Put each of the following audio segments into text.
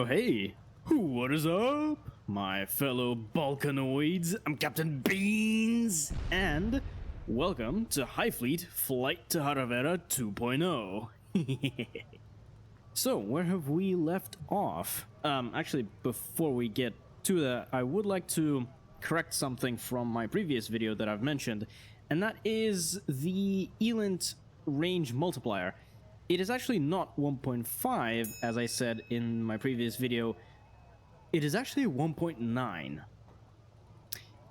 Oh hey, what is up, my fellow Balkanoids? I'm Captain Beans, and welcome to Hive Fleet Flight to Hara Vera 2.0. So, where have we left off? Actually, before we get to that, I would like to correct something from my previous video that I've mentioned, and that is the Elent range multiplier. It is actually not 1.5, as I said in my previous video. It is actually 1.9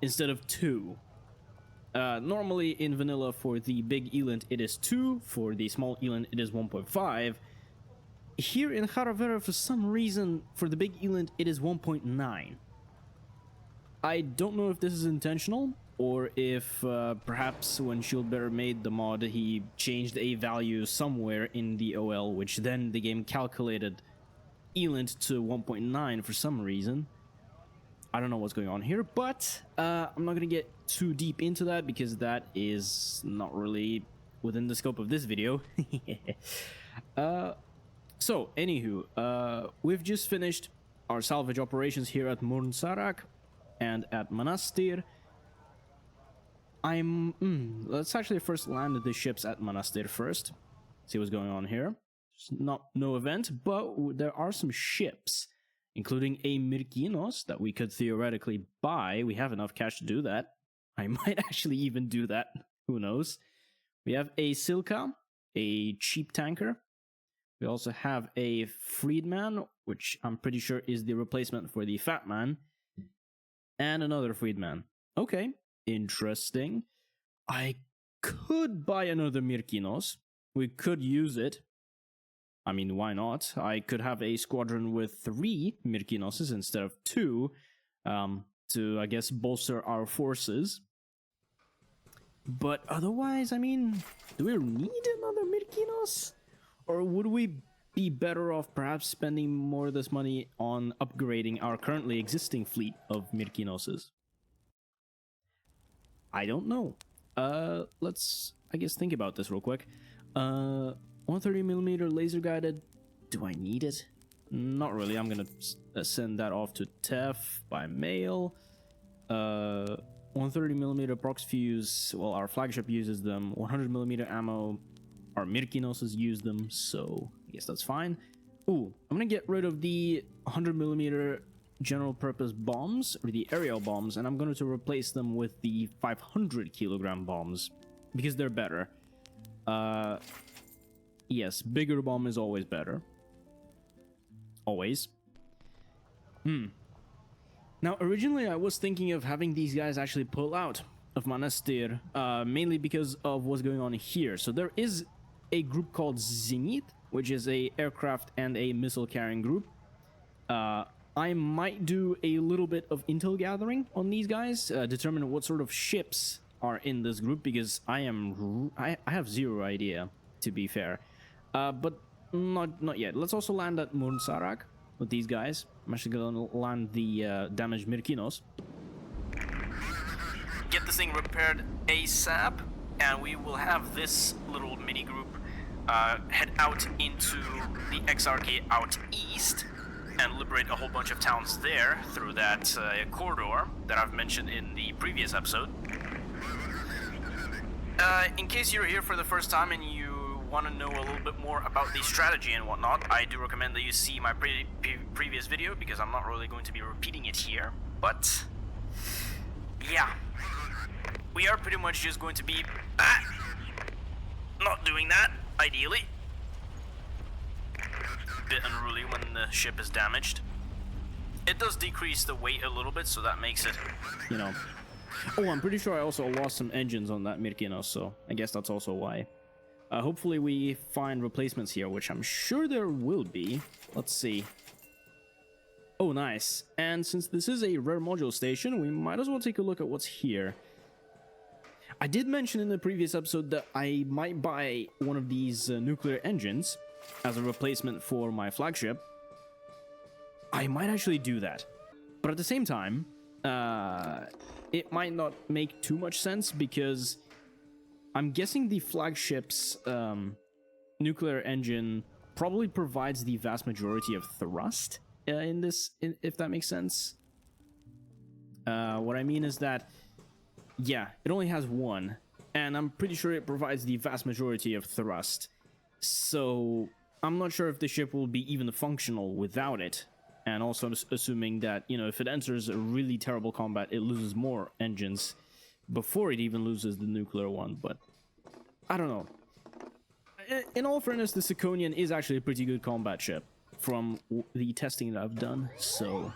instead of 2. Normally in vanilla for the big Elent it is 2, for the small Elent it is 1.5. Here in Hara Vera, for some reason, for the big Elent it is 1.9. I don't know if this is intentional, or if perhaps when Shieldbearer made the mod, he changed a value somewhere in the OL, which then the game calculated Elent to 1.9 for some reason. I don't know what's going on here, but I'm not going to get too deep into that because that is not really within the scope of this video. So, anywho, we've just finished our salvage operations here at Murnsarak and at Monastir. Let's actually first land the ships at Monastir first. See what's going on here. There's no event, but there are some ships, including a Myrkinos that we could theoretically buy. We have enough cash to do that. I might actually even do that. Who knows? We have a Silka, a cheap tanker. We also have a Freedman, which I'm pretty sure is the replacement for the Fat Man. And another Freedman. Okay. Interesting. I could buy another Myrkinos. We could use it. I mean, why not? I could have a squadron with 3 Myrkinoses instead of 2, to, I guess, bolster our forces. But otherwise, I mean, do we need another Myrkinos? Or would we be better off perhaps spending more of this money on upgrading our currently existing fleet of Myrkinoses? I don't know. Let's, I guess, think about this real quick. 130mm laser guided. Do I need it? Not really. I'm gonna send that off to Tef by mail. 130mm prox fuse. Well, our flagship uses them. 100mm ammo. Our Myrkinoses use them, so I guess that's fine. Ooh, I'm gonna get rid of the 100mm general purpose bombs, or the aerial bombs, and I'm going to replace them with the 500 kilogram bombs because they're better. Yes, bigger bomb is always better. Always. Now, originally I was thinking of having these guys actually pull out of Monastir, mainly because of what's going on here. So there is a group called Zenith, which is a aircraft and a missile carrying group. I might do a little bit of intel gathering on these guys, determine what sort of ships are in this group, because I have zero idea, to be fair. But not yet. Let's also land at Murnsarak with these guys. I'm actually gonna land the damaged Myrkinos. Get this thing repaired ASAP, and we will have this little mini group head out into the Exarchy out east and liberate a whole bunch of towns there through that corridor that I've mentioned in the previous episode. In case you're here for the first time and you want to know a little bit more about the strategy and whatnot, I do recommend that you see my previous video, because I'm not really going to be repeating it here. But yeah, we are pretty much just going to be not doing that, ideally. Bit unruly when the ship is damaged. It does decrease the weight a little bit, so that makes it, you know. Oh, I'm pretty sure I also lost some engines on that Myrkinos, so I guess that's also why. Hopefully we find replacements here, which I'm sure there will be. Let's see. Oh, nice. And since this is a rare module station, we might as well take a look at what's here. I did mention in the previous episode that I might buy one of these nuclear engines as a replacement for my flagship. I might actually do that. But at the same time, it might not make too much sense, because I'm guessing the flagship's nuclear engine probably provides the vast majority of thrust, if that makes sense. What I mean is that, yeah, it only has one, and I'm pretty sure it provides the vast majority of thrust. So I'm not sure if the ship will be even functional without it. And also I'm assuming that, you know, if it enters a really terrible combat, it loses more engines before it even loses the nuclear one. But I don't know. In all fairness, the Siconian is actually a pretty good combat ship from the testing that I've done. So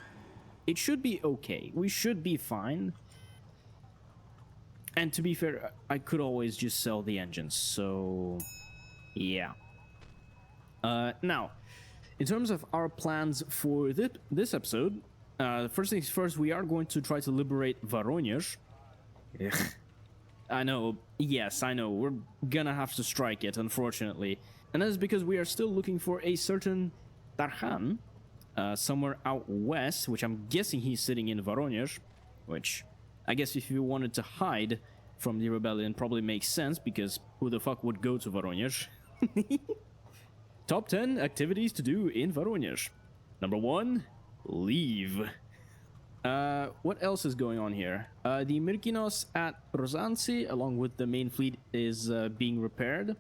it should be okay. We should be fine. And to be fair, I could always just sell the engines. So yeah. Now, in terms of our plans for this episode, first things first, we are going to try to liberate Voronezh. I know, yes, I know, we're gonna have to strike it, unfortunately. And that is because we are still looking for a certain Tarhan, somewhere out west, which I'm guessing he's sitting in Voronezh, which I guess if you wanted to hide from the rebellion probably makes sense, because who the fuck would go to Voronezh? Top 10 activities to do in Voronezh. Number 1, leave. What else is going on here? The Myrkinos at Rozansi, along with the main fleet, is being repaired,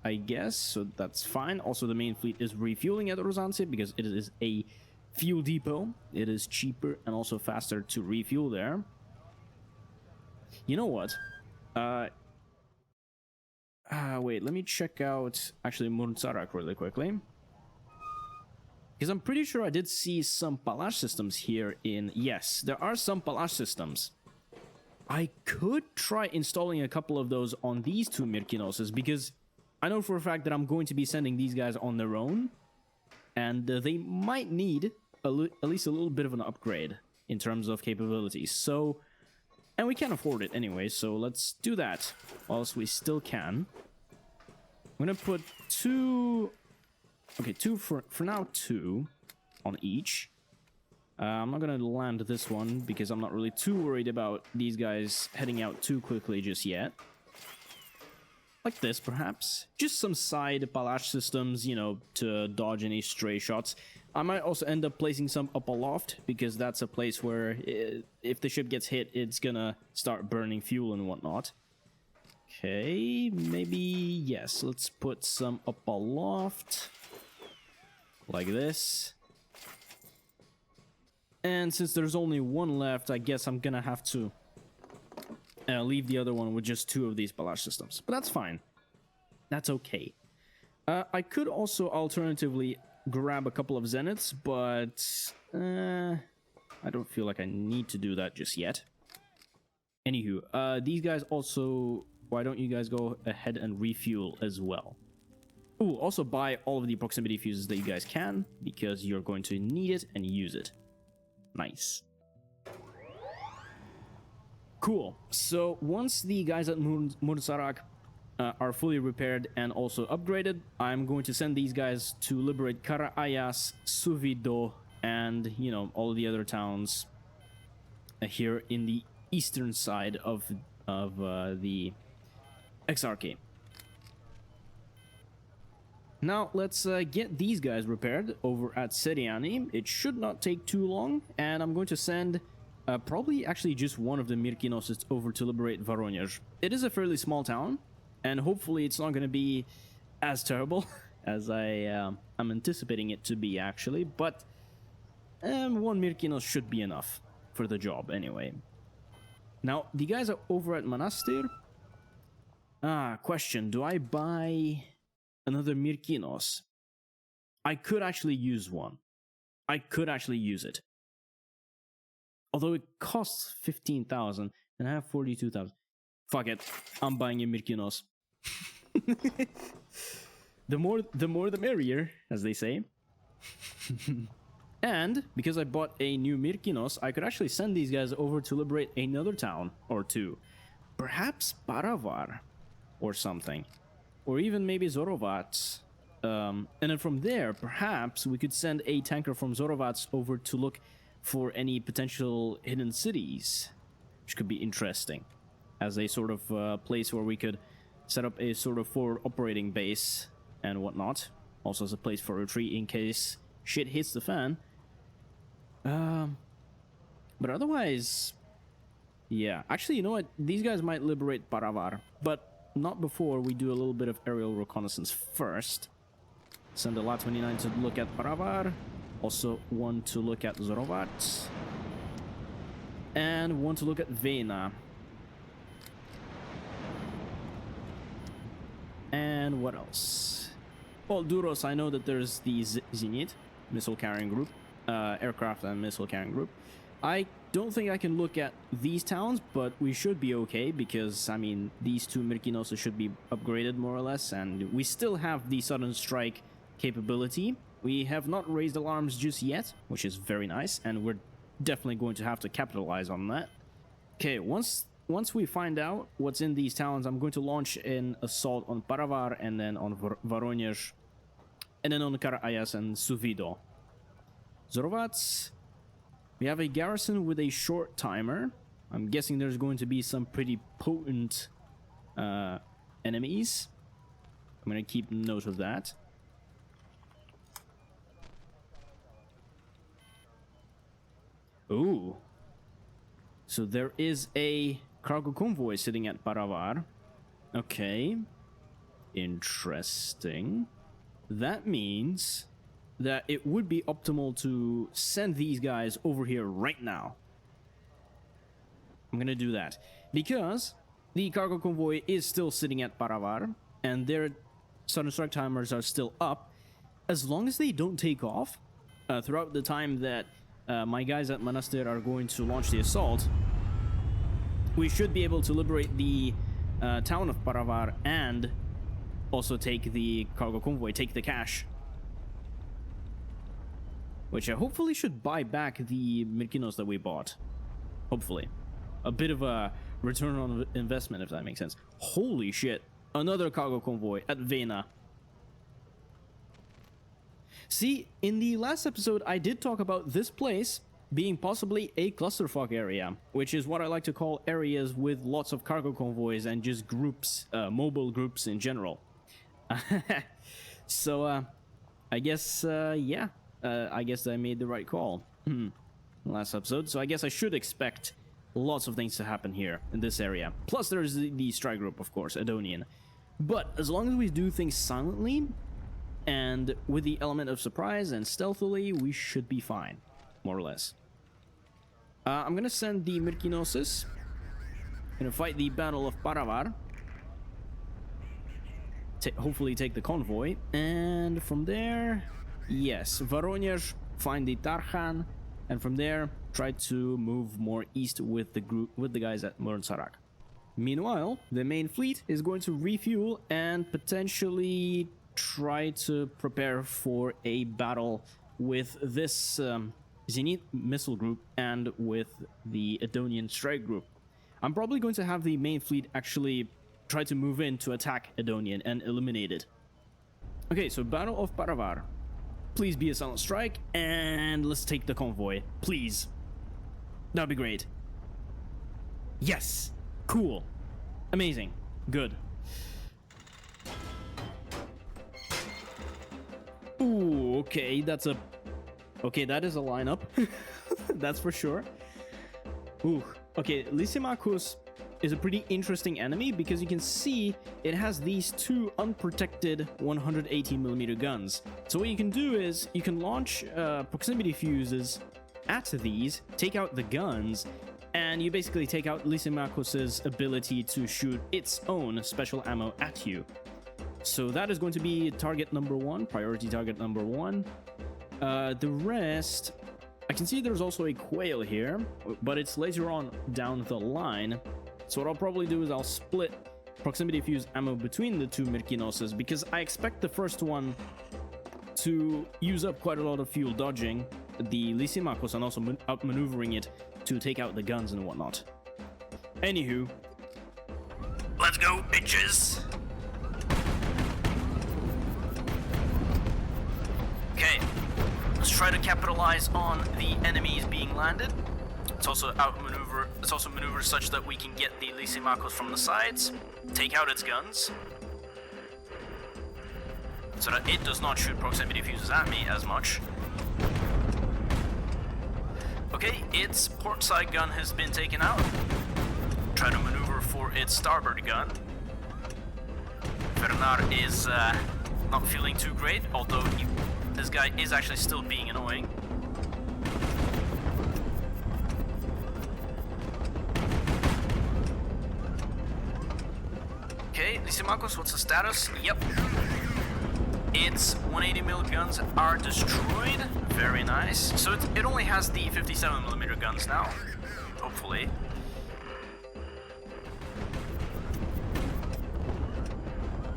I guess, so that's fine. Also, the main fleet is refueling at Rozansi because it is a fuel depot. It is cheaper and also faster to refuel there. You know what? Wait, let me check out, actually, Murtzarak really quickly. Because I'm pretty sure I did see some Palash systems here in... Yes, there are some Palash systems. I could try installing a couple of those on these two Myrkinoses, because I know for a fact that I'm going to be sending these guys on their own. And they might need at least a little bit of an upgrade in terms of capabilities. So... And we can afford it anyway, so let's do that whilst we still can. I'm gonna put two... Okay, two for now, two on each. I'm not gonna land this one because I'm not really too worried about these guys heading out too quickly just yet. Like this, perhaps. Just some side Palash systems, you know, to dodge any stray shots. I might also end up placing some up aloft, because that's a place where if the ship gets hit, it's gonna start burning fuel and whatnot. Okay, maybe, yes, let's put some up aloft. Like this. And since there's only one left, I guess I'm gonna have to leave the other one with just two of these Palash systems. But that's fine. That's okay. I could also alternatively grab a couple of Zeniths, but I don't feel like I need to do that just yet. Anywho, these guys also... Why don't you guys go ahead and refuel as well? Ooh, also buy all of the proximity fuses that you guys can, because you're going to need it and use it. Nice. Cool. So once the guys at Murtzarak are fully repaired and also upgraded, I'm going to send these guys to liberate Kara Ayas, Suvi-Doh, and, you know, all the other towns here in the eastern side of the Exarchy. Now, let's get these guys repaired over at Seriani. It should not take too long, and I'm going to send probably actually just one of the Myrkinoses over to liberate Voronezh. It is a fairly small town, and hopefully it's not going to be as terrible as I'm anticipating it to be, actually, but one Myrkinos should be enough for the job anyway. Now, the guys are over at Manastir. Question, do I buy another Myrkinos? I could actually use one. I could actually use it. Although it costs 15,000 and I have 42,000. Fuck it. I'm buying a Myrkinos. The more the merrier, as they say. And because I bought a new Myrkinos, I could actually send these guys over to liberate another town or two. Perhaps Paravar or something. Or even maybe Zorovat. And then from there, perhaps we could send a tanker from Zorovats over to look for any potential hidden cities, which could be interesting, as a sort of place where we could set up a sort of forward operating base and whatnot. Also as a place for retreat in case shit hits the fan. But otherwise, yeah. Actually, you know what? These guys might liberate Paravar, but not before we do a little bit of aerial reconnaissance first. Send a La-29 to look at Paravar. Also, one to look at Zorovat. And one to look at Vena. And what else? Well, Durros, I know that there's the Zenit missile carrying group, aircraft and missile carrying group. I don't think I can look at these towns, but we should be okay because, I mean, these two Myrkinos should be upgraded more or less, and we still have the sudden strike capability. We have not raised alarms just yet, which is very nice, and we're definitely going to have to capitalize on that. Okay, once we find out what's in these towns, I'm going to launch an assault on Paravar and then on Voronezh, and then on Karayas and Suvi-Doh. Zorovats, we have a garrison with a short timer. I'm guessing there's going to be some pretty potent enemies. I'm going to keep note of that. Ooh. So there is a cargo convoy sitting at Paravar. Okay. Interesting. That means that it would be optimal to send these guys over here right now. I'm gonna do that. Because the cargo convoy is still sitting at Paravar, and their sudden strike timers are still up. As long as they don't take off throughout the time that my guys at Monastir are going to launch the assault, we should be able to liberate the town of Paravar and also take the cargo convoy, take the cash. Which hopefully should buy back the Myrkinos that we bought. Hopefully. A bit of a return on investment, if that makes sense. Holy shit. Another cargo convoy at Vena. See, in the last episode, I did talk about this place being possibly a clusterfuck area, which is what I like to call areas with lots of cargo convoys and just groups, mobile groups in general. So, I guess, yeah. I guess I made the right call last episode. So I guess I should expect lots of things to happen here in this area. Plus there's the strike group, of course, Adonian. But as long as we do things silently and with the element of surprise and stealthily, we should be fine, more or less. I'm gonna send the Myrkinosis. Gonna fight the Battle of Paravar. Hopefully take the convoy. And from there, yes, Voronezh, find the Tarkhan, and from there try to move more east with the group, with the guys at Murn-Sarak. Meanwhile, the main fleet is going to refuel and potentially try to prepare for a battle with this Zenit missile group and with the Adonian strike group. I'm probably going to have the main fleet actually try to move in to attack Adonian and eliminate it. Okay, so Battle of Paravar. Please be a silent strike, and let's take the convoy. Please. That'd be great. Yes! Cool. Amazing. Good. Ooh, okay, that's a... Okay, that is a lineup. That's for sure. Ooh, okay, Lysimachus is a pretty interesting enemy because you can see it has these two unprotected 180mm guns. So what you can do is you can launch proximity fuses at these, take out the guns, and you basically take out Lysimachus's ability to shoot its own special ammo at you. So that is going to be target number one, priority target number one. The rest, I can see there's also a quail here, but it's later on down the line. So what I'll probably do is I'll split proximity fuse ammo between the two Myrkinoses because I expect the first one to use up quite a lot of fuel dodging the Lysimachus and also outmaneuvering it to take out the guns and whatnot. Anywho, let's go, bitches! Okay, let's try to capitalize on the enemies being landed. It's also outmaneuver. It's also maneuvered such that we can get the Lysimachus from the sides, take out its guns, so that it does not shoot proximity fuses at me as much. Okay, its port side gun has been taken out. Try to maneuver for its starboard gun. Bernard is not feeling too great, although this guy is actually still being annoying. Okay, Lysimachos, what's the status? Yep. Its 180mm guns are destroyed. Very nice. So it only has the 57mm guns now, hopefully.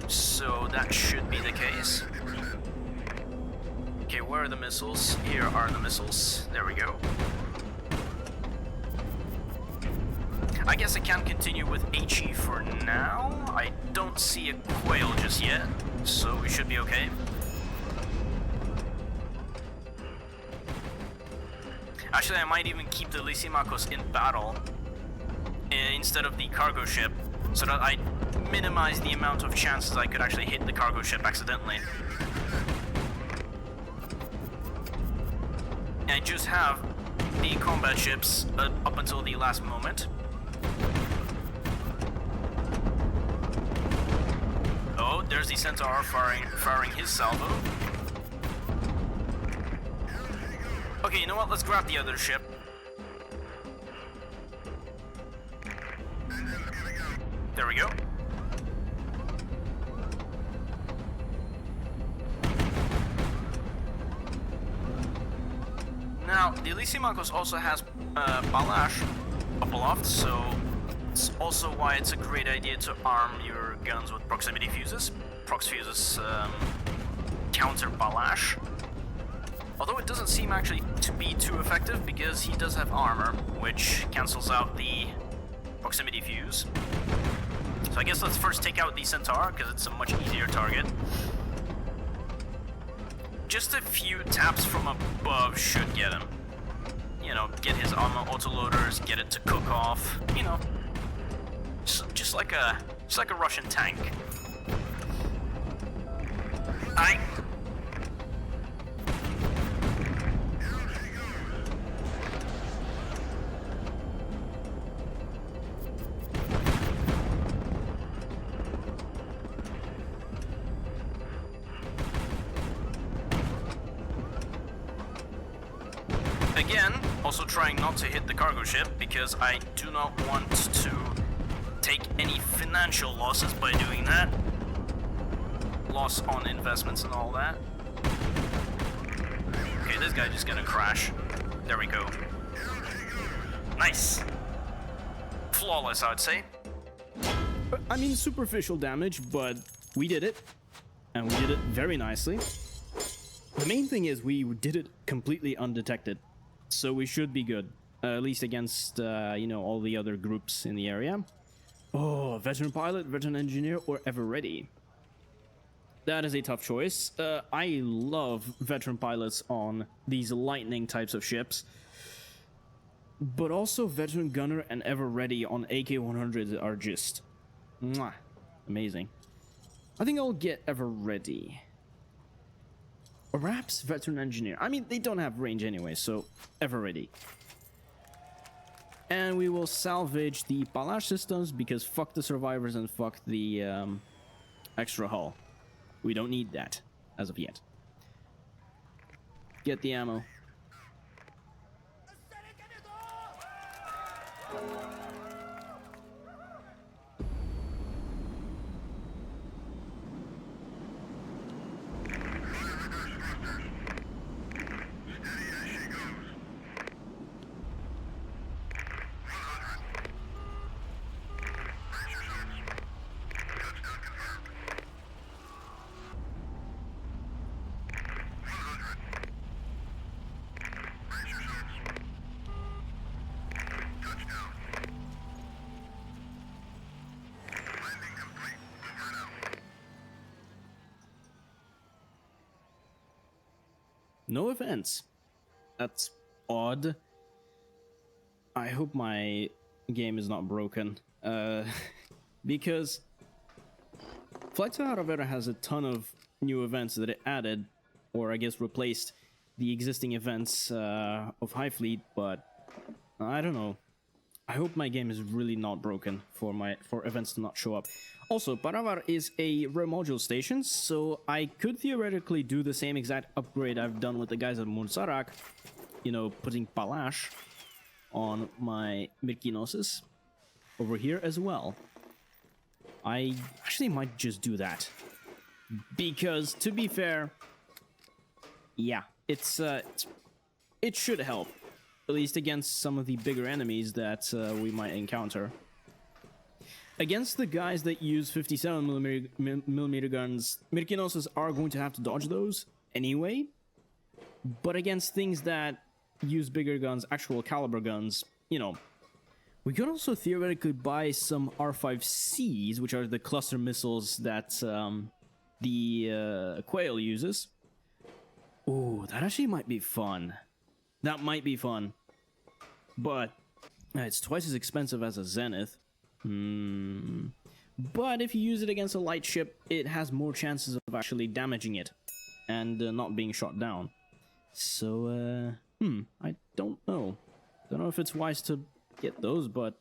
So that should be the case. Okay, where are the missiles? Here are the missiles. There we go. I guess I can continue with HE for now. I don't see a quail just yet, so we should be okay. Actually, I might even keep the Lysimachos in battle instead of the cargo ship, so that I minimize the amount of chances I could actually hit the cargo ship accidentally. And I just have the combat ships up until the last moment. Oh, there's the Centaur firing his salvo. Okay, you know what? Let's grab the other ship. There we go. Now, the Lysimachos also has Balash up aloft, so it's also why it's a great idea to arm your guns with proximity fuses. Prox fuses counter Balash. Although it doesn't seem actually to be too effective because he does have armor, which cancels out the proximity fuse. So I guess let's first take out the Centaur, because it's a much easier target. Just a few taps from above should get him. You know, get his armor autoloaders, get it to cook off, you know. Just like a Russian tank. Again, also trying not to hit the cargo ship, because I do not want to take any financial losses by doing that. Loss on investments and all that. Okay, this guy's just gonna crash. There we go. Nice. Flawless, I would say. I mean, superficial damage, but we did it. And we did it very nicely. The main thing is we did it completely undetected. So we should be good. At least against, you know, all the other groups in the area. Oh, veteran pilot, veteran engineer, or ever ready. That is a tough choice. I love veteran pilots on these lightning types of ships. But also veteran gunner and ever ready on AK-100s are just... mwah, amazing. I think I'll get ever ready. Or perhaps veteran engineer. I mean, they don't have range anyway, so ever ready. And we will salvage the Balash systems, because fuck the survivors and fuck the extra hull. We don't need that as of yet. Get the ammo. No events. That's odd. I hope my game is not broken. Because Flight to Hara Vera has a ton of new events that it added, or I guess replaced the existing events of High Fleet, but I don't know. I hope my game is really not broken for events to not show up. Also, Paravar is a rare module station, so I could theoretically do the same exact upgrade I've done with the guys at Munsarak. You know, putting Palash on my Myrkinoses over here as well. I actually might just do that. Because, to be fair, yeah, it should help. At least against some of the bigger enemies that we might encounter. Against the guys that use 57mm guns, Myrkinoses are going to have to dodge those anyway. But against things that use bigger guns, actual caliber guns, you know, we could also theoretically buy some R5Cs, which are the cluster missiles that the Quail uses. Oh, that actually might be fun. That might be fun. But it's twice as expensive as a Zenith. But if you use it against a light ship, it has more chances of actually damaging it and not being shot down. So, I don't know. Don't know if it's wise to get those, but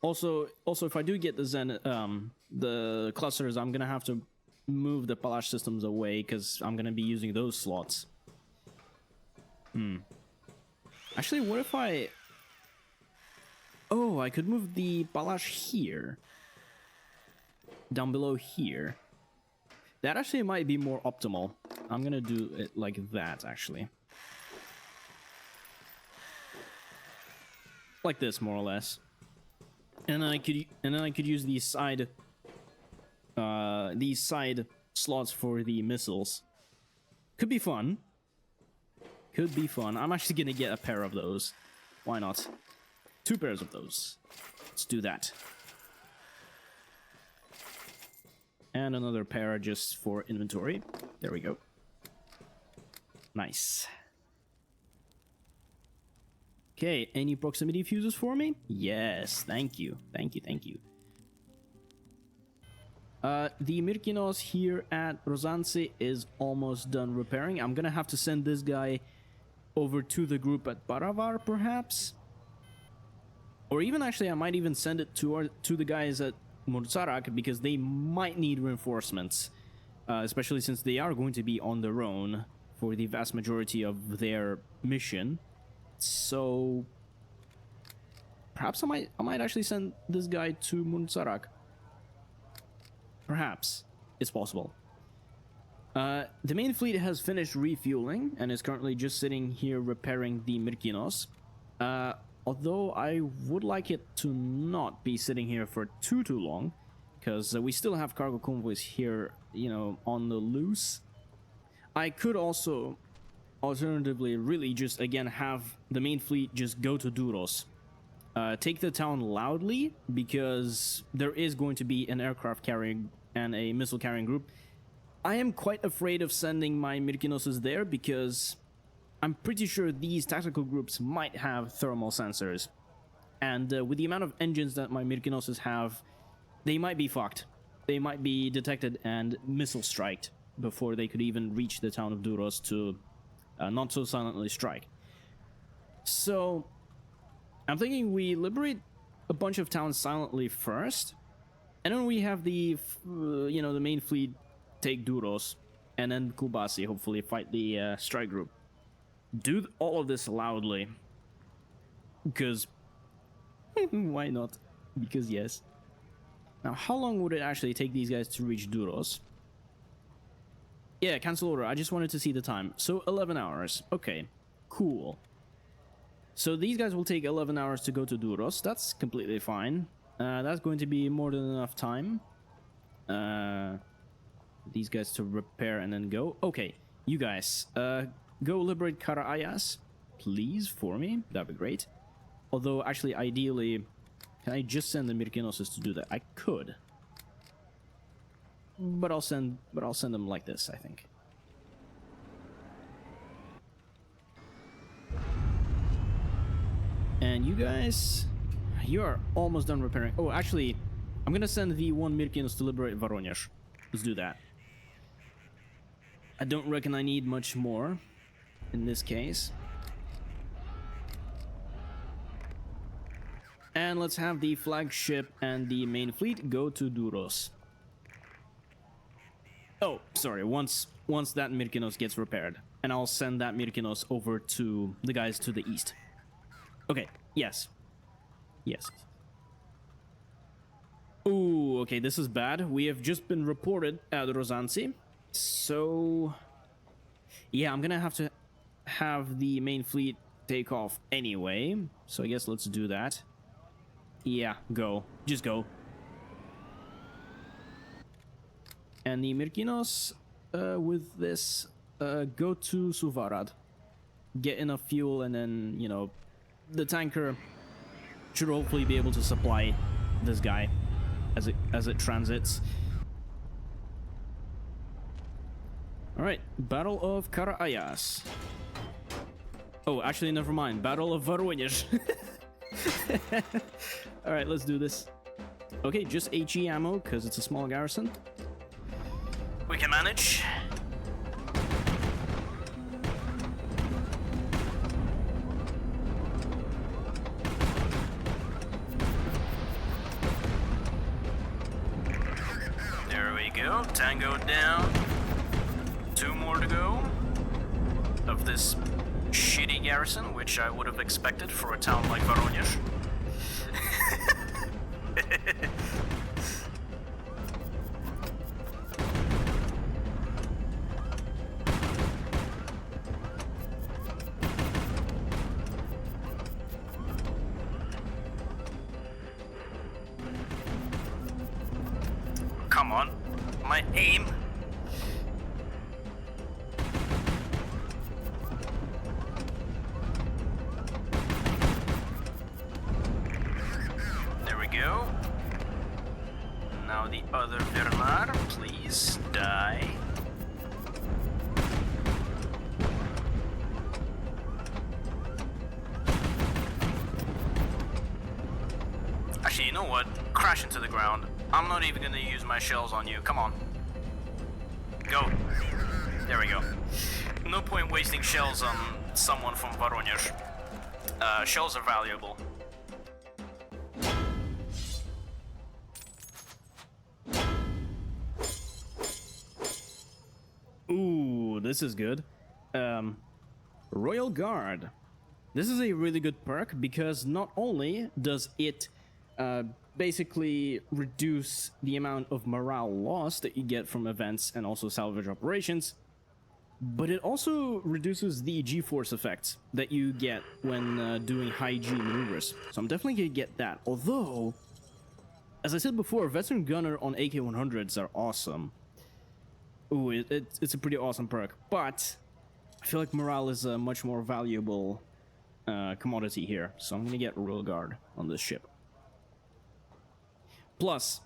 also if I do get the the clusters, I'm gonna have to move the Palash systems away because I'm gonna be using those slots. Actually, what if I... Oh, I could move the Palash here. Down below here. That actually might be more optimal. I'm gonna do it like that, actually. Like this, more or less. And then I could use these side slots for the missiles. Could be fun. Could be fun. I'm actually gonna get a pair of those. Why not? 2 pairs of those. Let's do that. And another pair just for inventory. There we go. Nice. Okay, any proximity fuses for me? Yes, thank you. Thank you, thank you. The Myrkinos here at Rozance is almost done repairing. I'm gonna have to send this guy over to the group at Paravar, perhaps? Or even actually, I might even send it to the guys at Mursarak, because they might need reinforcements. Especially since they are going to be on their own for the vast majority of their mission. So perhaps I might actually send this guy to Mursarak. Perhaps. It's possible. The main fleet has finished refueling and is currently just sitting here repairing the Myrkinos. Although I would like it to not be sitting here for too long, because we still have cargo convoys here, you know, on the loose. I could also, alternatively, really just, again, have the main fleet just go to Durros. Take the town loudly, because there is going to be an aircraft carrying and a missile carrying group. I am quite afraid of sending my Myrkinoses there, because I'm pretty sure these tactical groups might have thermal sensors. And with the amount of engines that my Myrkinoses have, they might be fucked. They might be detected and missile striked before they could even reach the town of Durros to not so silently strike. So I'm thinking we liberate a bunch of towns silently first, and then we have the the main fleet take Durros, and then Kubasi hopefully fight the strike group. Do all of this loudly, because why not? Because yes. Now, how long would it actually take these guys to reach Durros? Yeah, cancel order. I just wanted to see the time. So 11 hours. Okay, cool. So these guys will take 11 hours to go to Durros. That's completely fine. That's going to be more than enough time. These guys to repair and then go. Okay, you guys, go liberate Kara-Ayas, please, for me. That'd be great. Although, actually, ideally, can I just send the Myrkinoses to do that? I could. But I'll send them like this, I think. And you guys, you are almost done repairing. Oh, actually, I'm gonna send the one Myrkinos to liberate Voronezh. Let's do that. I don't reckon I need much more in this case. And let's have the flagship and the main fleet go to Durros. Oh, sorry, once that Myrkinos gets repaired. And I'll send that Myrkinos over to the guys to the east. Okay, yes. Yes. Ooh, okay, this is bad. We have just been reported at Rozansi. So... yeah, I'm gonna have to have the main fleet take off anyway. So I guess let's do that. Yeah, go. Just go. And the Myrkinos, with this, go to Suvarad. Get enough fuel and then, you know, the tanker should hopefully be able to supply this guy as it transits. Alright, Battle of Karayas. Oh, actually, never mind. Battle of Voronezh. Alright, let's do this. Okay, just HE ammo, because it's a small garrison. We can manage. There we go. Tango down. 2 more to go. Of this shitty garrison, which I would have expected for a town like Voronezh. Come on, my aim. There we go. Now the other Vernar, please die. Actually, you know what? Crash into the ground. I'm not even gonna use my shells on you. Come on. Go. There we go. No point wasting shells on someone from Voronezh. Shells are valuable. Ooh, this is good. Royal Guard. This is a really good perk because not only does it basically reduce the amount of morale loss that you get from events and also salvage operations, but it also reduces the G-force effects that you get when doing high G maneuvers. So I'm definitely gonna get that. Although, as I said before, veteran gunner on AK-100s are awesome. Ooh, it's a pretty awesome perk, but I feel like morale is a much more valuable commodity here. So I'm gonna get Royal Guard on this ship. Plus,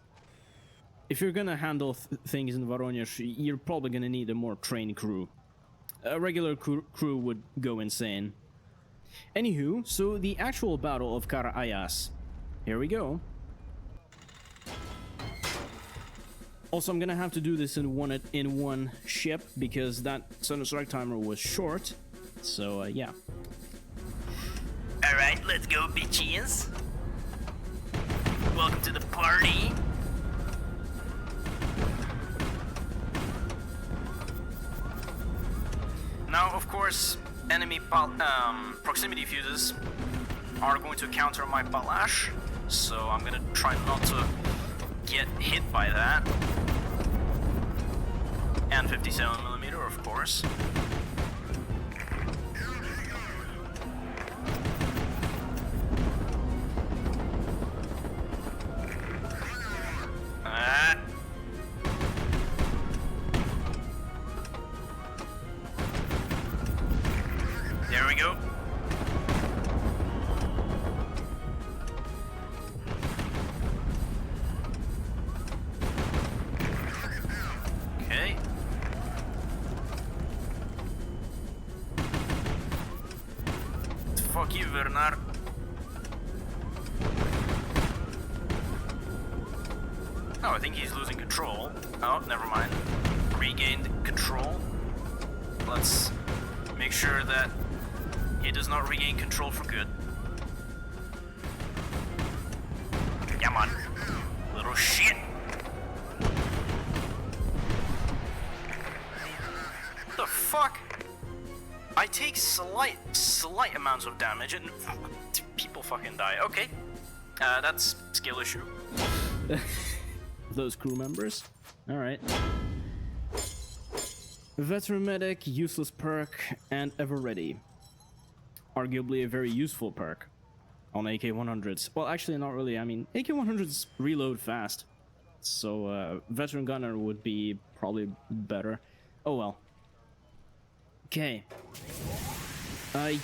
if you're gonna handle things in Voronezh, you're probably gonna need a more trained crew. A regular crew would go insane. Anywho, so the actual Battle of Karayas. Here we go. Also, I'm gonna have to do this in one ship because that Sun Strike timer was short. So, yeah. Alright, let's go, bitches. Welcome to the party. Now, of course, enemy proximity fuses are going to counter my Palash, so I'm gonna try not to get hit by that. And 57mm, of course. There we go. Okay. Fuck you, Vernar. Oh, I think he's losing control. Oh, never mind. Regained control. Let's make sure that he does not regain control for good. Come on. Little shit. What the fuck? I take slight amounts of damage and people fucking die. Okay. That's skill issue. Those crew members. Alright. Veteran medic, useless perk, and ever ready. Arguably a very useful perk on AK-100s. Well, actually not really. I mean, AK-100s reload fast. So, veteran gunner would be probably better. Oh well. Okay.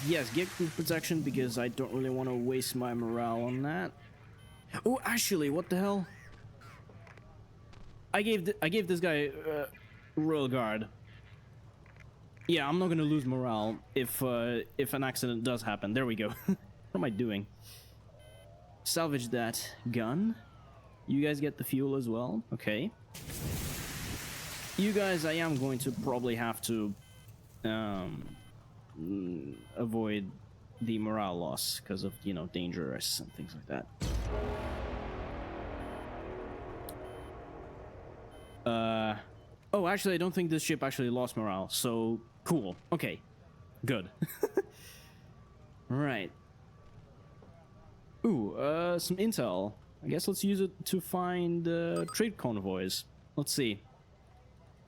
Yes, get group protection because I don't really want to waste my morale on that. Oh, actually, what the hell? I gave this guy Royal Guard. Yeah, I'm not gonna lose morale if an accident does happen. There we go. What am I doing? Salvage that gun. You guys get the fuel as well. Okay. You guys, I am going to probably have to avoid the morale loss because of, you know, dangerous and things like that. Oh, actually, I don't think this ship actually lost morale, so cool. Okay, good. Right. Ooh, some intel. I guess let's use it to find trade convoys. Let's see.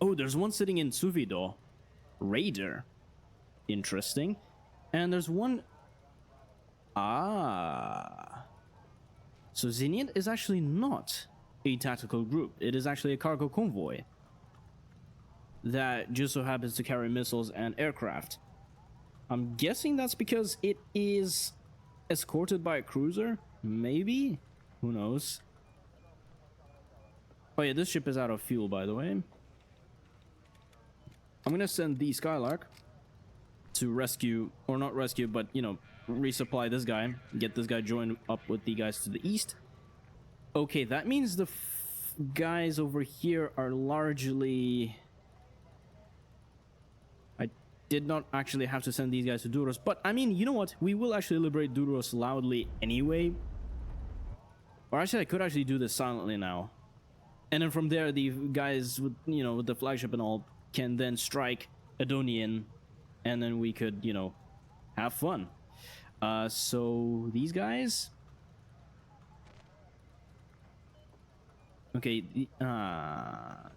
Oh, there's one sitting in Suvi-Doh. Raider. Interesting. And there's one... Ah. So Zenit is actually not a tactical group. It is actually a cargo convoy that just so happens to carry missiles and aircraft. I'm guessing that's because it is escorted by a cruiser? Maybe? Who knows? Oh yeah, this ship is out of fuel, by the way. I'm gonna send the Skylark to rescue, or not rescue, but, you know, resupply this guy. Get this guy joined up with the guys to the east. Okay, that means the guys over here are largely... I did not actually have to send these guys to Durros, but I mean, you know what? We will actually liberate Durros loudly anyway. Or actually, I could actually do this silently now. And then from there, the guys with, you know, with the flagship and all can then strike Adonian, and then we could, you know, have fun. So these guys... Okay,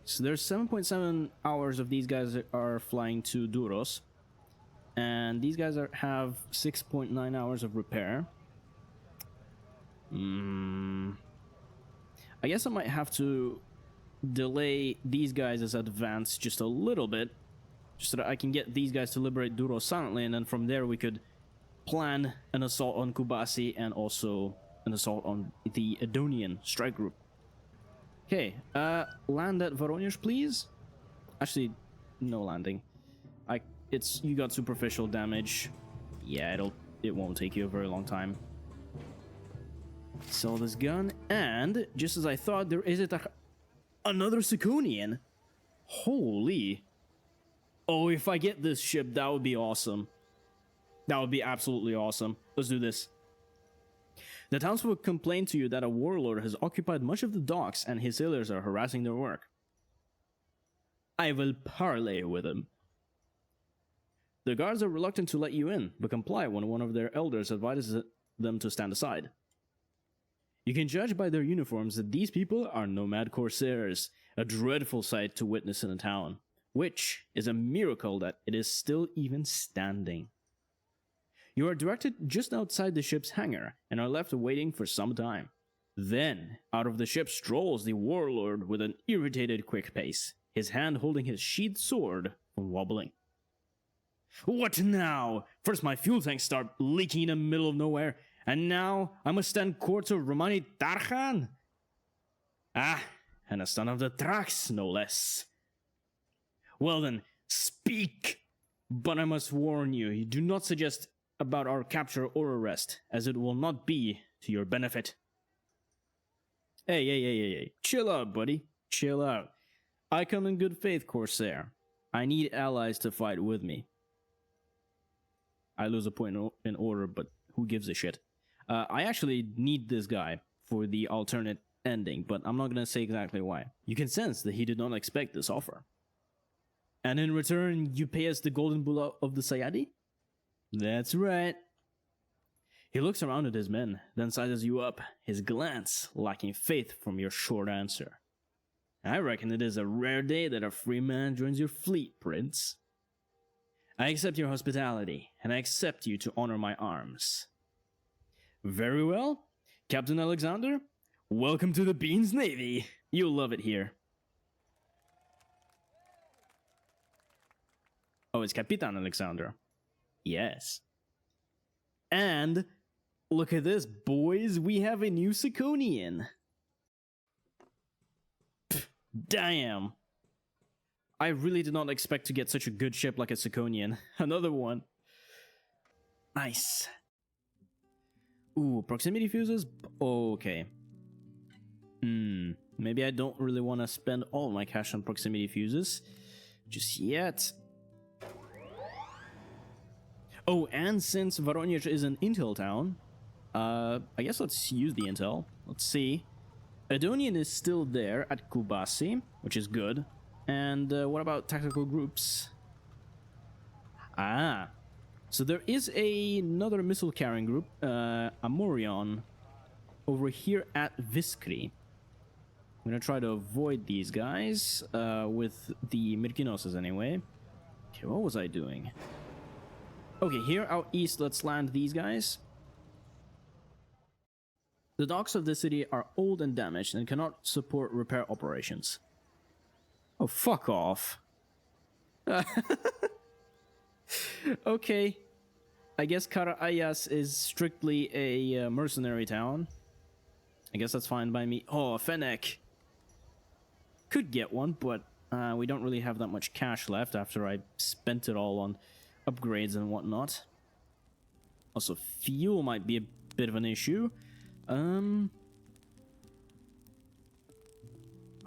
so there's 7.7 hours of these guys are flying to Durros. And these guys have 6.9 hours of repair. I guess I might have to delay these guys' advance just a little bit, just so that I can get these guys to liberate Durros silently, and then from there we could plan an assault on Kubasi and also an assault on the Adonian strike group. Okay, land at Voronezh, please. Actually, no landing. You got superficial damage. Yeah, it won't take you a very long time. Sell this gun, and just as I thought, there is another Siconian. Holy! Oh, if I get this ship, that would be awesome. That would be absolutely awesome. Let's do this. The townsfolk complain to you that a warlord has occupied much of the docks and his sailors are harassing their work. I will parley with him. The guards are reluctant to let you in, but comply when one of their elders advises them to stand aside. You can judge by their uniforms that these people are nomad corsairs, a dreadful sight to witness in a town, which is a miracle that it is still even standing. You are directed just outside the ship's hangar and are left waiting for some time. Then, out of the ship strolls the warlord with an irritated quick pace, his hand holding his sheathed sword from wobbling. What now? First my fuel tanks start leaking in the middle of nowhere, and now I must stand court to Romani Tarkhan? Ah, and a son of the Trax, no less. Well then, speak! But I must warn you, you do not suggest about our capture or arrest, as it will not be to your benefit. Hey. Chill out, buddy. Chill out. I come in good faith, Corsair. I need allies to fight with me. I lose a point in order, but who gives a shit? I actually need this guy for the alternate ending, but I'm not gonna say exactly why. You can sense that he did not expect this offer. And in return, you pay us the golden bull of the Sayadi? That's right. He looks around at his men, then sizes you up, his glance lacking faith from your short answer. I reckon it is a rare day that a free man joins your fleet, Prince. I accept your hospitality, and I accept you to honor my arms. Very well, Captain Alexander. Welcome to the Beans Navy. You'll love it here. Oh, it's Capitan Alexander. Yes. And look at this, boys. We have a new Siconian. Pff, damn. I really did not expect to get such a good ship like a Siconian. Another one. Nice. Ooh, proximity fuses? Okay. Maybe I don't really want to spend all my cash on proximity fuses just yet. Oh, and since Voronezh is an intel town, I guess let's use the intel. Let's see. Edonian is still there at Kubasi, which is good. And what about tactical groups? Ah, so there is another missile carrying group, Amorion, over here at Viskri. I'm gonna try to avoid these guys with the Myrkinosas anyway. Okay, what was I doing? Okay, here out east, let's land these guys. The docks of the city are old and damaged and cannot support repair operations. Oh, fuck off. Okay. I guess Kara-Ayas is strictly a mercenary town. I guess that's fine by me. Oh, Fennec. Could get one, but we don't really have that much cash left after I spent it all on upgrades and whatnot. Also, fuel might be a bit of an issue. I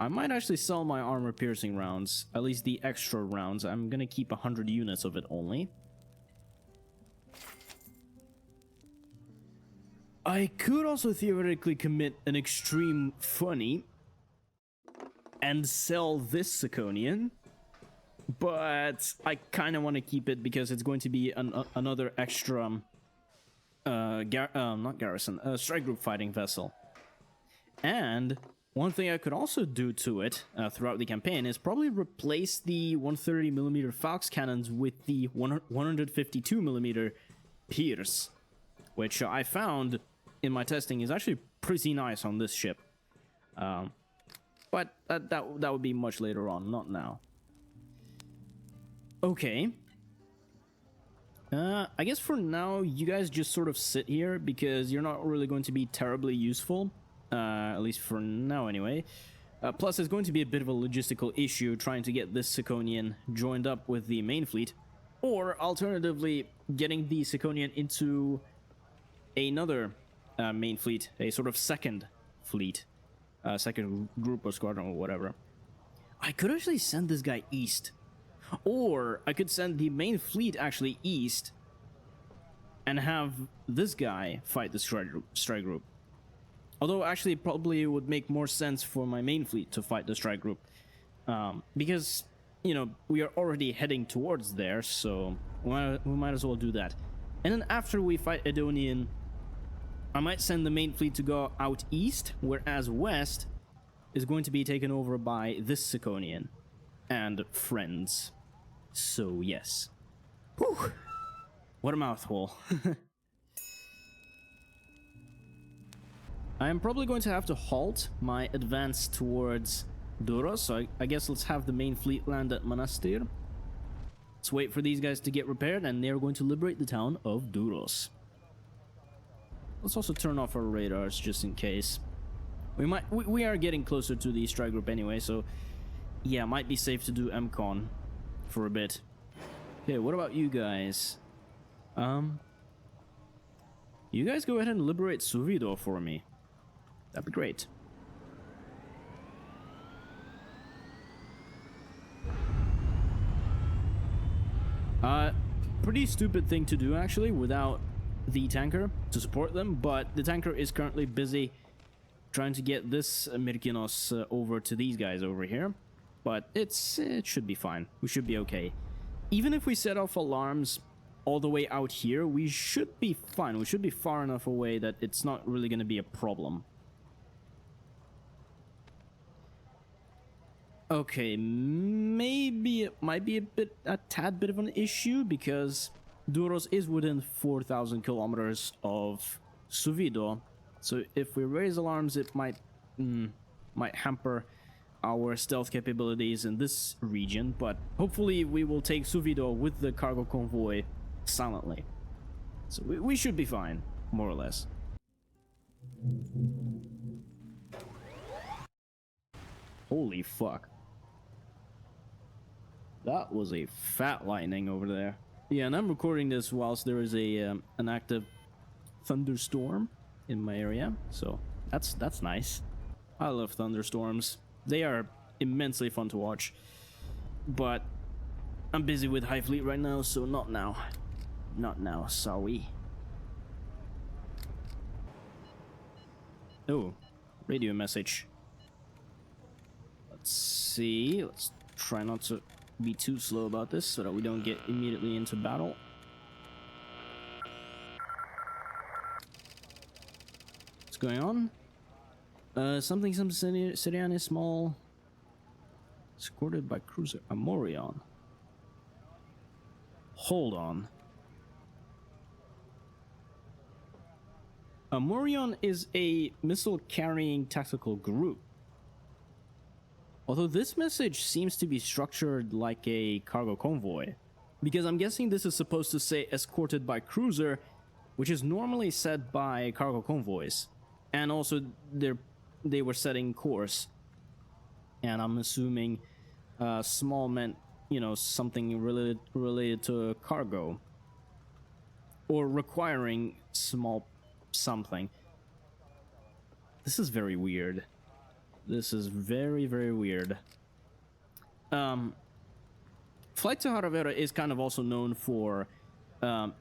might actually sell my armor-piercing rounds, at least the extra rounds. I'm gonna keep 100 units of it only. I could also theoretically commit an extreme funny and sell this Siconian, but I kind of want to keep it because it's going to be another extra not garrison, strike group fighting vessel. And one thing I could also do to it throughout the campaign is probably replace the 130mm Falx cannons with the 152mm Pierce, which I found in my testing is actually pretty nice on this ship. But that would be much later on, not now. Okay. I guess for now, you guys just sort of sit here because you're not really going to be terribly useful. At least for now, anyway. Plus, it's going to be a bit of a logistical issue trying to get this Siconian joined up with the main fleet. Or, alternatively, getting the Siconian into another main fleet. A sort of second fleet. Second group or squadron or whatever. I could actually send this guy east. Or I could send the main fleet actually east and have this guy fight the strike group. Although actually probably it would make more sense for my main fleet to fight the strike group. Because, you know, we are already heading towards there, so we might as well do that. And then after we fight Edonian, I might send the main fleet to go out east, whereas west is going to be taken over by this Siconian and friends. So, yes. Whew. What a mouthful. I am probably going to have to halt my advance towards Durros, so I guess let's have the main fleet land at Manastir. Let's wait for these guys to get repaired, and they're going to liberate the town of Durros. Let's also turn off our radars, just in case. We are getting closer to the strike group anyway, so yeah, might be safe to do MCON for a bit. Okay, what about you guys? You guys go ahead and liberate Suvi-Doh for me. That'd be great. Pretty stupid thing to do, actually, without the tanker to support them, but the tanker is currently busy trying to get this Myrkinos over to these guys over here. But it should be fine. We should be okay. Even if we set off alarms all the way out here, we should be fine. We should be far enough away that it's not really going to be a problem. Okay, maybe it might be a tad bit of an issue because Durros is within 4,000 kilometers of Suvi-Doh. So if we raise alarms, it might hamper our stealth capabilities in this region, but hopefully we will take Suvi-Doh with the cargo convoy silently. So we should be fine, more or less. Holy fuck. That was a fat lightning over there. Yeah, and I'm recording this whilst there is a an active thunderstorm in my area, so that's nice. I love thunderstorms. They are immensely fun to watch, but I'm busy with High Fleet right now, so not now. Not now, sorry. Oh, radio message. Let's see. Let's try not to be too slow about this so that we don't get immediately into battle. What's going on? Some Syrian is small. Escorted by cruiser Amorion. Hold on. Amorion is a missile-carrying tactical group. Although this message seems to be structured like a cargo convoy. Because I'm guessing this is supposed to say escorted by cruiser, which is normally said by cargo convoys. And also they were setting course. And I'm assuming small meant, you know, something related to cargo. Or requiring small something. This is very weird. This is very, very weird. Flight to Hara Vera is kind of also known for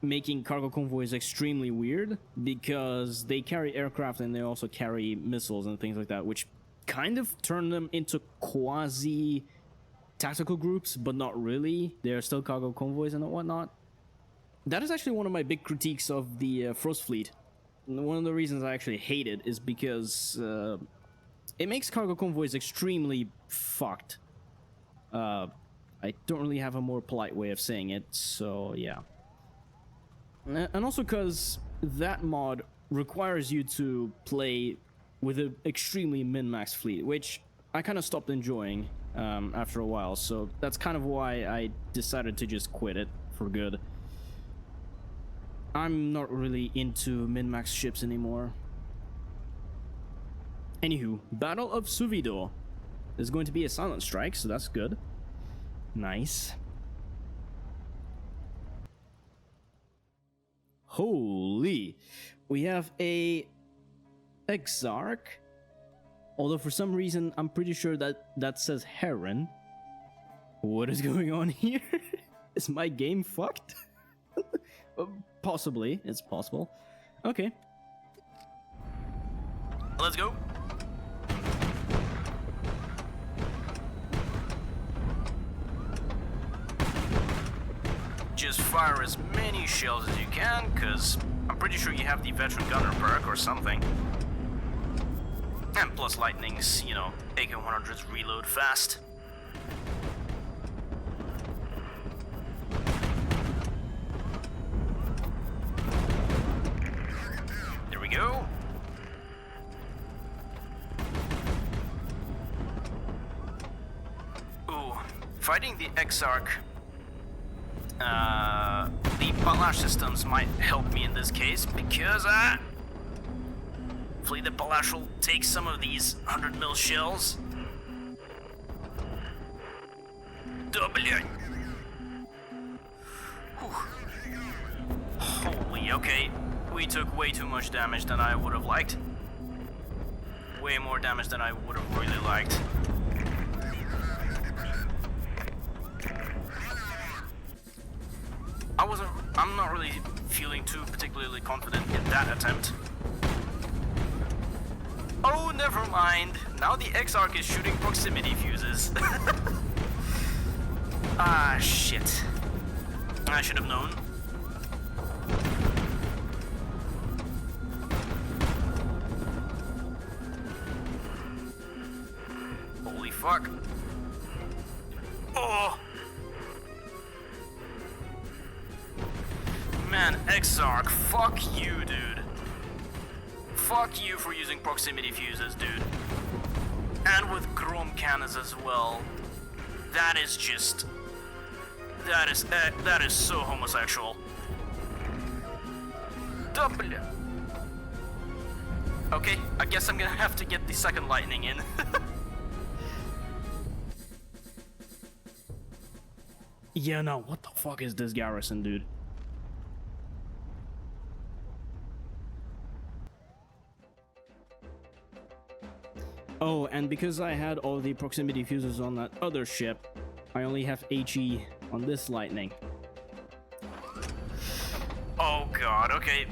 making cargo convoys extremely weird, because they carry aircraft and they also carry missiles and things like that, which kind of turn them into quasi tactical groups, but not really. They're still cargo convoys and whatnot. That is actually one of my big critiques of the Frost Fleet. One of the reasons I actually hate it is because it makes cargo convoys extremely fucked. I don't really have a more polite way of saying it, so yeah. And also because that mod requires you to play with an extremely min-max fleet, which I kind of stopped enjoying after a while, so that's kind of why I decided to just quit it for good. I'm not really into min-max ships anymore. Anywho, Battle of Suvi-Doh. There's going to be a silent strike, so that's good. Nice. Holy. We have a Exarchy. Although for some reason, I'm pretty sure that says Heron. What is going on here? Is my game fucked? Possibly. It's possible. Okay. Let's go. Just fire as many shells as you can, because I'm pretty sure you have the veteran gunner perk or something. And plus lightnings, you know, AK-100s reload fast. There we go. Ooh, fighting the Exarchy. The Palash systems might help me in this case, because hopefully the Palash will take some of these 100 mil shells. W. Holy, okay. We took way too much damage than I would have liked. Way more damage than I would have really liked. I'm not really feeling too particularly confident in that attempt. Oh, never mind. Now the Exarch is shooting proximity fuses. Ah, shit. I should have known. Holy fuck. Oh! Man, Exarch, fuck you, dude. Fuck you for using proximity fuses, dude. And with Grom cannons as well. That is just... That is so homosexual. Double. Okay, I guess I'm gonna have to get the second lightning in. Yeah, no, what the fuck is this garrison, dude? Oh, and because I had all the proximity fuses on that other ship, I only have HE on this lightning. Oh god, okay.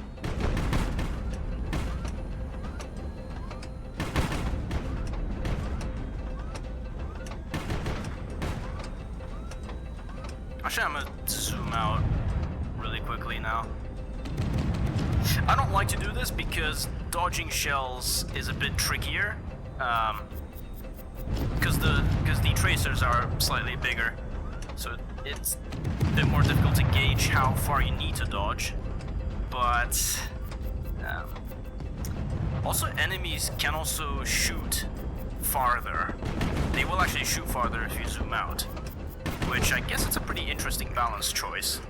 Actually, I'm gonna zoom out really quickly now. I don't like to do this because dodging shells is a bit trickier. Because the tracers are slightly bigger, so it's a bit more difficult to gauge how far you need to dodge. But also enemies can also shoot farther. They will actually shoot farther if you zoom out, which I guess it's a pretty interesting balance choice.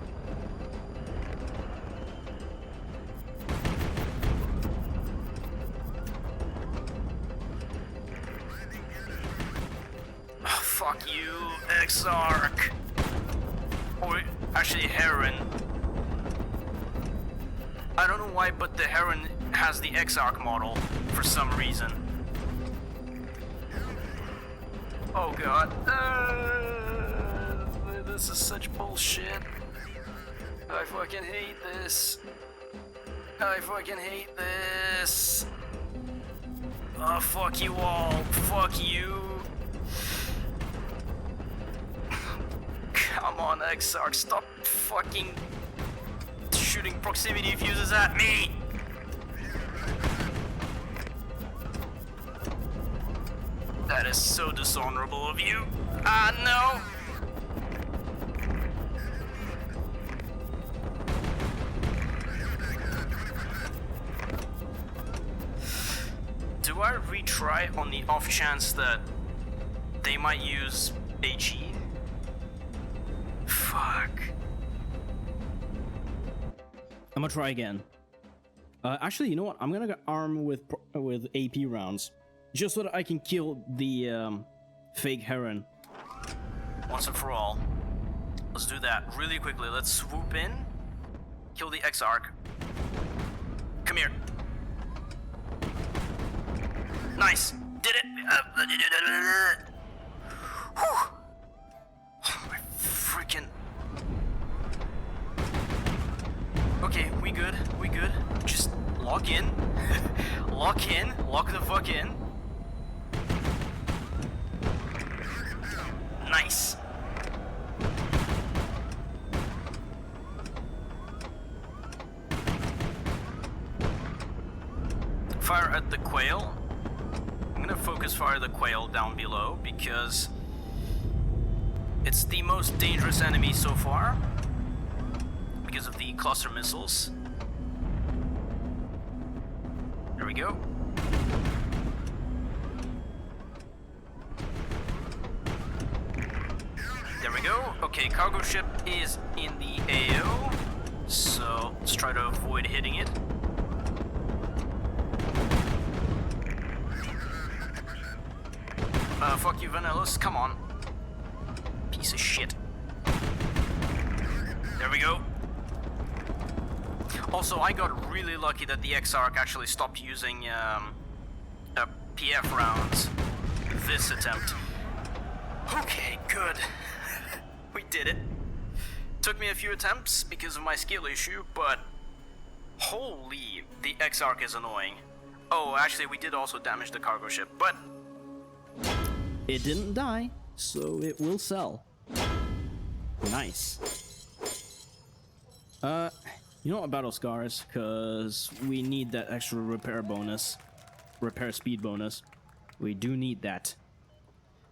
Fuck you, Exarch. Or actually Heron. I don't know why, but the Heron has the Exarch model for some reason. Oh god. This is such bullshit. I fucking hate this. I fucking hate this. Oh, fuck you all. Fuck you. Come on, Exarch, stop fucking shooting proximity fuses at me! That is so dishonorable of you. Ah, no! Do I retry on the off chance that they might use HE? Fuck. I'm gonna try again. Actually, you know what? I'm gonna get armed with AP rounds, just so that I can kill the fake Heron once and for all. Let's do that really quickly. Let's swoop in, kill the Exarch. Come here. Nice. Did it. Whew. Oh my freaking. Okay, we good. Just lock in. Lock the fuck in. Nice. Fire at the quail. I'm gonna focus fire the quail down below because it's the most dangerous enemy so far because of the cluster missiles. There we go. There we go. Okay, cargo ship is in the AO, so let's try to avoid hitting it. Fuck you, Vanillas. Come on. Piece of shit. There we go. Also, I got really lucky that the Exarch actually stopped using PF rounds this attempt. Okay, good. We did it. Took me a few attempts because of my skill issue, but holy, the Exarch is annoying. Oh, actually, we did also damage the cargo ship, but it didn't die, so it will sell. Nice. You know what, battle scars, because we need that extra repair bonus, repair speed bonus. We do need that,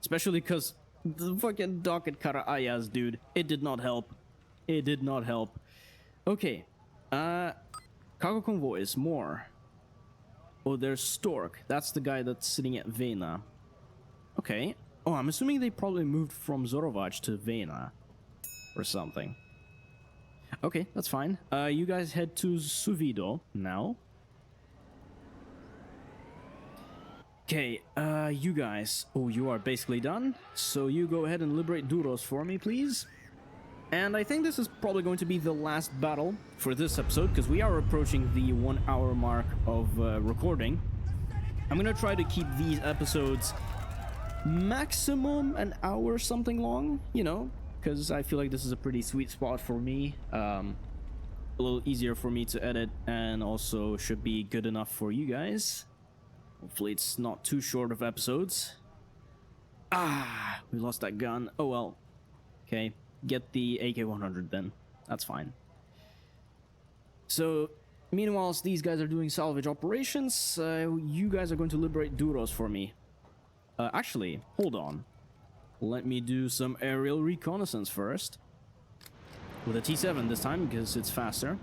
especially because the fucking dock at Kara-Ayaz, dude, it did not help. It did not help. Okay, cargo convoys, more. Oh, there's Stork. That's the guy that's sitting at Vena. Okay. Oh, I'm assuming they probably moved from Zorovach to Vena or something. Okay, that's fine. You guys head to Suvi-Doh now. Okay, you guys. Oh, you are basically done. So you go ahead and liberate Durros for me, please. And I think this is probably going to be the last battle for this episode, because we are approaching the 1 hour mark of recording. I'm gonna try to keep these episodes maximum an hour something long, you know, because I feel like this is a pretty sweet spot for me. A little easier for me to edit, and also should be good enough for you guys. Hopefully it's not too short of episodes. Ah, we lost that gun. Oh well. Okay. Get the AK-100 then. That's fine. So, meanwhile, these guys are doing salvage operations. You guys are going to liberate Durros for me. Actually, hold on. Let me do some aerial reconnaissance first. With a T7 this time, because it's faster.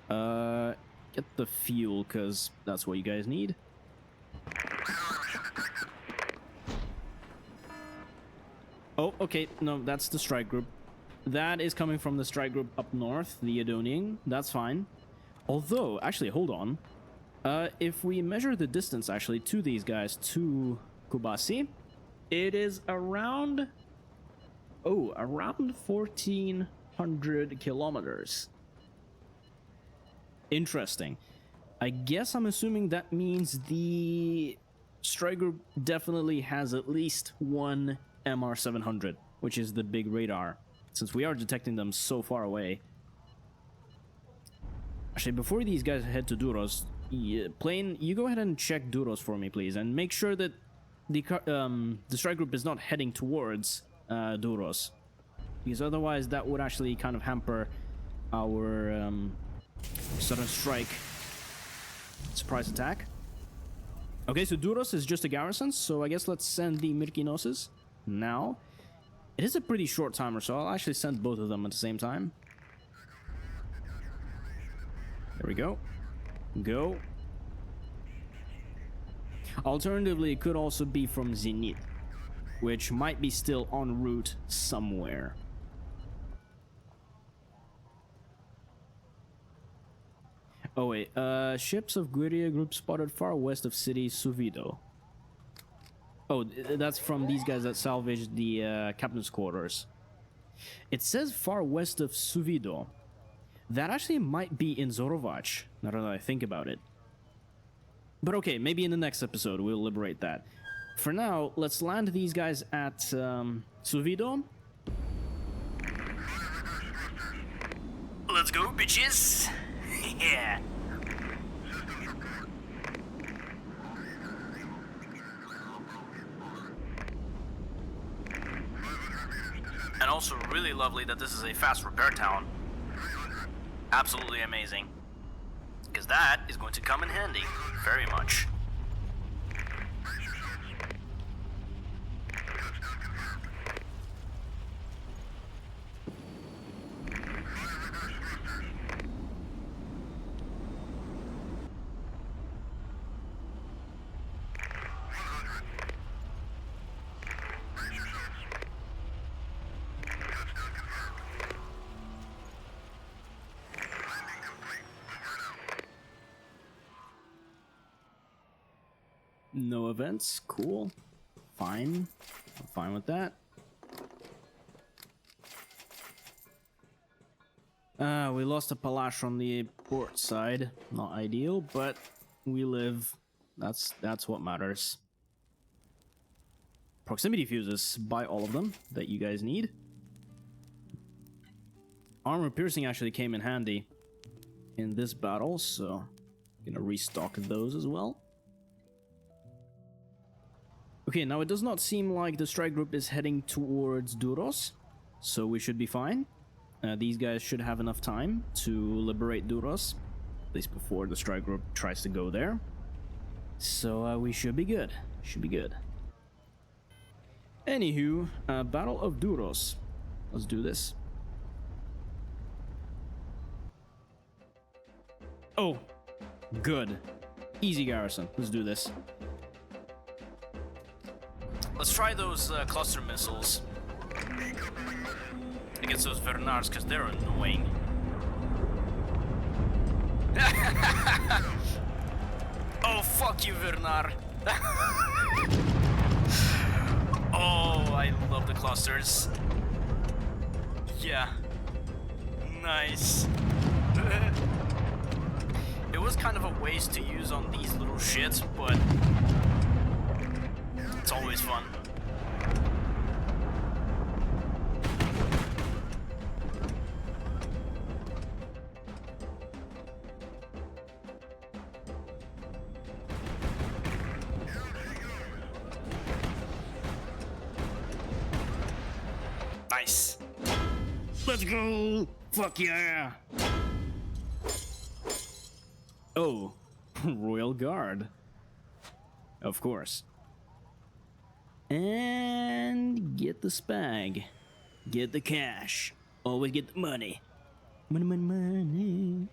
Get the fuel, because that's what you guys need. Oh, okay, no, that's the strike group. That is coming from the strike group up north, the Adonian. That's fine. Although, actually, hold on. If we measure the distance, actually, to these guys, to Kubasi, it is around... Oh, around 1,400 kilometers. Interesting. I guess I'm assuming that means the strike group definitely has at least one MR700, which is the big radar, since we are detecting them so far away. Actually, before these guys head to Durros, plane, you go ahead and check Durros for me, please, and make sure that the strike group is not heading towards Durros, because otherwise that would actually kind of hamper our sudden strike surprise attack. Okay, so Durros is just a garrison, so I guess let's send the Mirkinoses now. It is a pretty short timer, so I'll actually send both of them at the same time. There we go. Go. Alternatively, it could also be from Zenith, which might be still en route somewhere. Oh wait, ships of guerrilla group spotted far west of city Suvi-Doh. Oh, that's from these guys that salvaged the captain's quarters. It says far west of Suvi-Doh. That actually might be in Zorovach, now that I think about it. But okay, maybe in the next episode we'll liberate that. For now, let's land these guys at Suvi-Doh. Let's go, bitches! Yeah! And also really lovely that this is a fast repair town. Absolutely amazing. Because that is going to come in handy, very much. No events, cool. Fine. I'm fine with that. We lost a palace on the port side. Not ideal, but we live. That's what matters. Proximity fuses, buy all of them that you guys need. Armor piercing actually came in handy. in this battle, so gonna restock those as well. Okay, now it does not seem like the strike group is heading towards Durros, so we should be fine. These guys should have enough time to liberate Durros, at least before the strike group tries to go there. So we should be good. Should be good. Anywho, Battle of Durros. Let's do this. Oh, good. Easy garrison. Let's do this. Let's try those cluster missiles against those Voronezh, because they're annoying. Oh, fuck you, Voronezh. Oh, I love the clusters. Yeah. Nice. It was kind of a waste to use on these little shits, but it's always fun. Nice. Let's go! Fuck yeah! Oh, Royal Guard. Of course. And get the spag. Get the cash. Always get the money. Money, money, money.